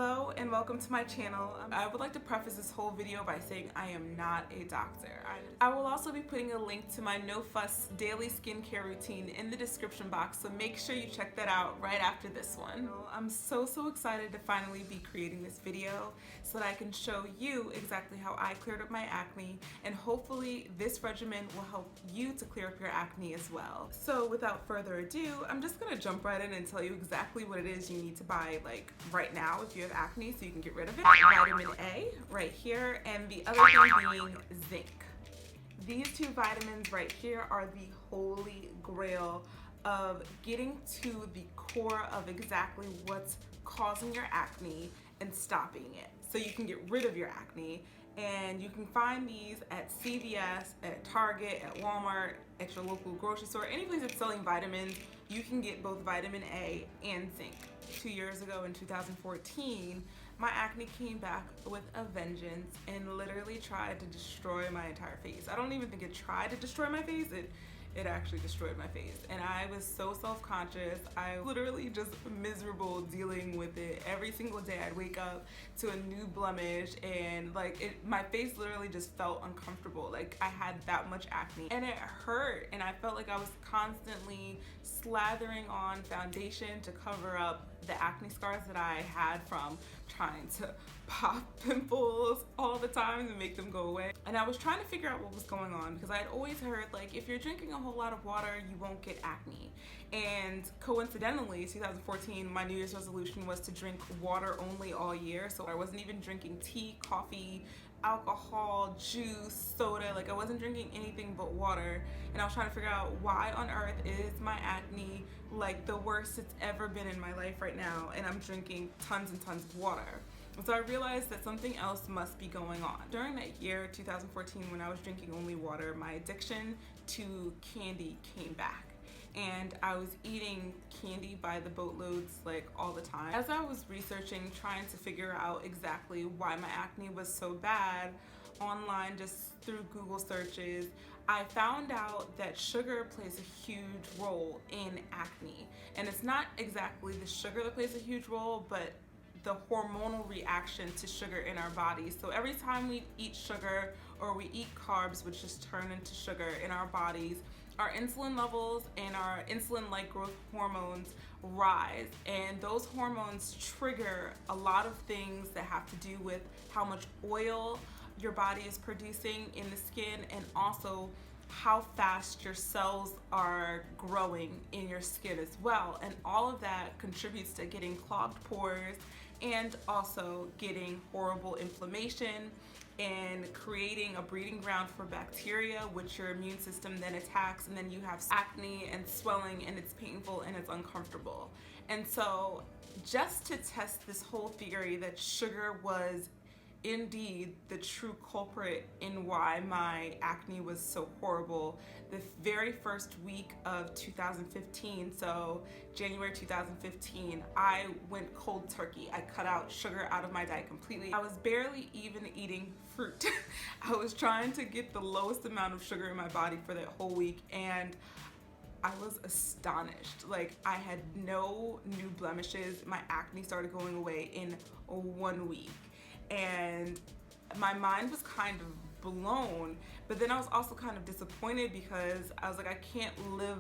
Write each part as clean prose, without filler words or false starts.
Hello and welcome to my channel. I would like to preface this whole video by saying I am not a doctor. I will also be putting a link to my No Fuss daily skincare routine in the description box, so make sure you check that out right after this one. I'm so excited to finally be creating this video so that I can show you exactly how I cleared up my acne, and hopefully this regimen will help you to clear up your acne as well. So without further ado, I'm just gonna jump right in and tell you exactly what it is you need to buy like right now if you have acne so you can get rid of it. Vitamin A right here, and the other thing being zinc. These two vitamins right here are the holy grail of getting to the core of exactly what's causing your acne and stopping it so you can get rid of your acne. And you can find these at CVS, at Target, at Walmart, at your local grocery store, any place that's selling vitamins. You can get both vitamin A and zinc. 2 years ago in 2014, my acne came back with a vengeance and literally tried to destroy my entire face. I don't even think it tried to destroy my face, it actually destroyed my face. And I was so self-conscious. I literally just miserable dealing with it. Every single day I'd wake up to a new blemish, and my face literally just felt uncomfortable. Like I had that much acne and it hurt, and I felt like I was constantly slathering on foundation to cover up the acne scars that I had from trying to pop pimples all the time to make them go away. And I was trying to figure out what was going on because I had always heard like if you're drinking a whole lot of water you won't get acne. And coincidentally, 2014, my New Year's resolution was to drink water only all year. So I wasn't even drinking tea, coffee, alcohol, juice, soda. Like I wasn't drinking anything but water. And I was trying to figure out why on earth is my acne like the worst it's ever been in my life right now, and I'm drinking tons and tons of water. And so I realized that something else must be going on. During that year, 2014, when I was drinking only water, my addiction to candy came back. And I was eating candy by the boatloads like all the time. As I was researching, trying to figure out exactly why my acne was so bad online, just through Google searches, I found out that sugar plays a huge role in acne. And it's not exactly the sugar that plays a huge role, but the hormonal reaction to sugar in our bodies. So every time we eat sugar or we eat carbs, which just turn into sugar in our bodies, our insulin levels and our insulin-like growth hormones rise, and those hormones trigger a lot of things that have to do with how much oil your body is producing in the skin, and also how fast your cells are growing in your skin as well. And all of that contributes to getting clogged pores and also getting horrible inflammation and creating a breeding ground for bacteria, which your immune system then attacks, and then you have acne and swelling, and it's painful and it's uncomfortable. And so just to test this whole theory that sugar was indeed the true culprit in why my acne was so horrible, the very first week of 2015, so January 2015, I went cold turkey. I cut out sugar out of my diet completely. I was barely even eating fruit. I was trying to get the lowest amount of sugar in my body for that whole week, and I was astonished. Like I had no new blemishes. My acne started going away in 1 week. And my mind was kind of blown, but then I was also kind of disappointed because I was like, I can't live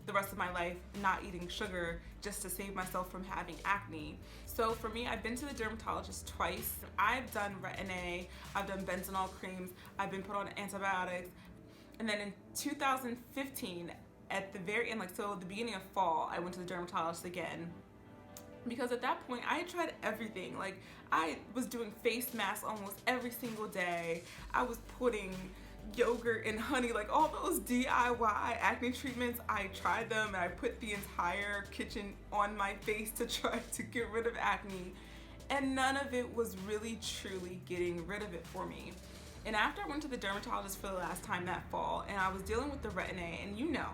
the rest of my life not eating sugar just to save myself from having acne. So for me, I've been to the dermatologist twice. I've done Retin-A, I've done benzoyl creams, I've been put on antibiotics. And then in 2015, at the very end, the beginning of fall, I went to the dermatologist again. Because at that point, I had tried everything. Like, I was doing face masks almost every single day. I was putting yogurt and honey, like all those DIY acne treatments. I tried them, and I put the entire kitchen on my face to try to get rid of acne. And none of it was really, truly getting rid of it for me. And after I went to the dermatologist for the last time that fall, and I was dealing with the Retin-A, and you know,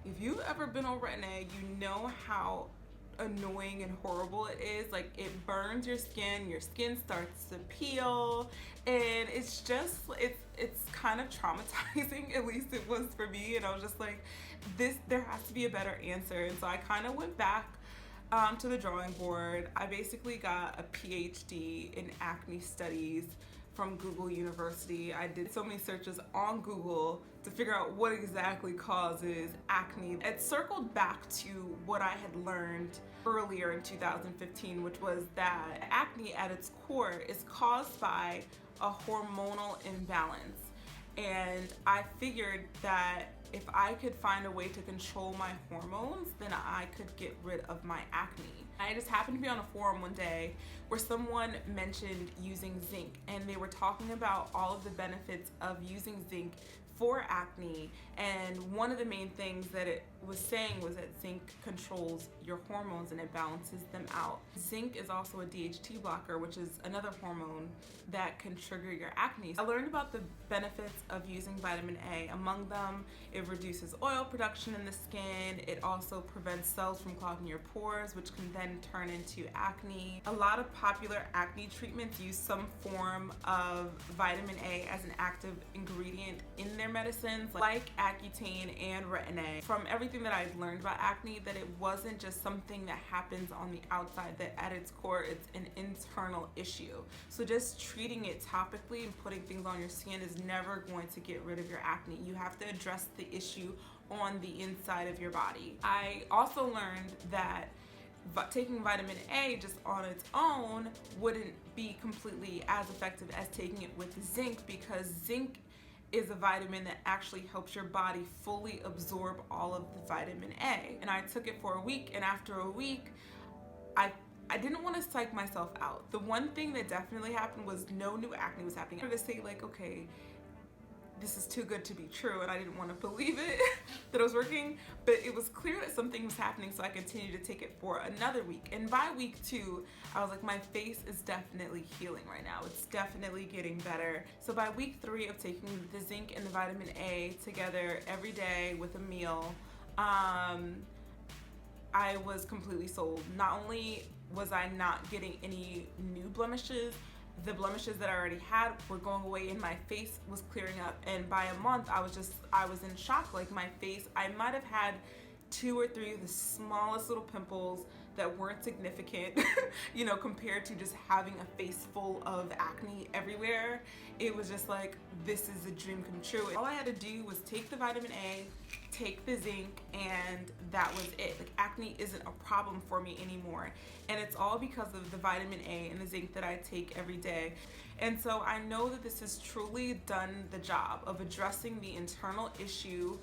if you've ever been on Retin-A, you know how annoying and horrible it is. Like it burns your skin starts to peel, and it's just it's kind of traumatizing. At least it was for me, and I was just like, there has to be a better answer. And so I kind of went back to the drawing board. I basically got a PhD in acne studies from Google University. I did so many searches on Google to figure out what exactly causes acne. It circled back to what I had learned earlier in 2015, which was that acne at its core is caused by a hormonal imbalance. And I figured that if I could find a way to control my hormones, then I could get rid of my acne. I just happened to be on a forum one day where someone mentioned using zinc, and they were talking about all of the benefits of using zinc for acne, and one of the main things that it was saying was that zinc controls your hormones and it balances them out. Zinc is also a DHT blocker, which is another hormone that can trigger your acne. I learned about the benefits of using vitamin A. Among them, it reduces oil production in the skin. It also prevents cells from clogging your pores, which can then turn into acne. A lot of popular acne treatments use some form of vitamin A as an active ingredient in their medicines, like Accutane and Retin-A. From everything that I've learned about acne, that it wasn't just something that happens on the outside, that at its core it's an internal issue. So just treating it topically and putting things on your skin is never going to get rid of your acne. You have to address the issue on the inside of your body. I also learned that taking vitamin A just on its own wouldn't be completely as effective as taking it with zinc, because zinc is a vitamin that actually helps your body fully absorb all of the vitamin A. And I took it for a week, and after a week, I didn't want to psych myself out. The one thing that definitely happened was no new acne was happening. I wanted to say, like, okay, this is too good to be true, and I didn't want to believe it that it was working, but it was clear that something was happening, so I continued to take it for another week. And by week 2, I was like, my face is definitely healing right now. It's definitely getting better. So by week 3 of taking the zinc and the vitamin A together every day with a meal, I was completely sold. Not only was I not getting any new blemishes, the blemishes that I already had were going away and my face was clearing up. And by a month, I was in shock. Like, my face, I might have had 2 or 3 of the smallest little pimples that weren't significant, you know, compared to just having a face full of acne everywhere. It was just like, this is a dream come true. All I had to do was take the vitamin A, take the zinc, and that was it. Like, acne isn't a problem for me anymore. And it's all because of the vitamin A and the zinc that I take every day. And so I know that this has truly done the job of addressing the internal issue,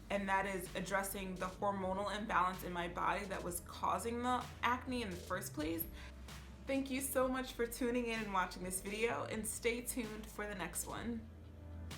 and that is addressing the hormonal imbalance in my body that was causing the acne in the first place. Thank you so much for tuning in and watching this video, and stay tuned for the next one.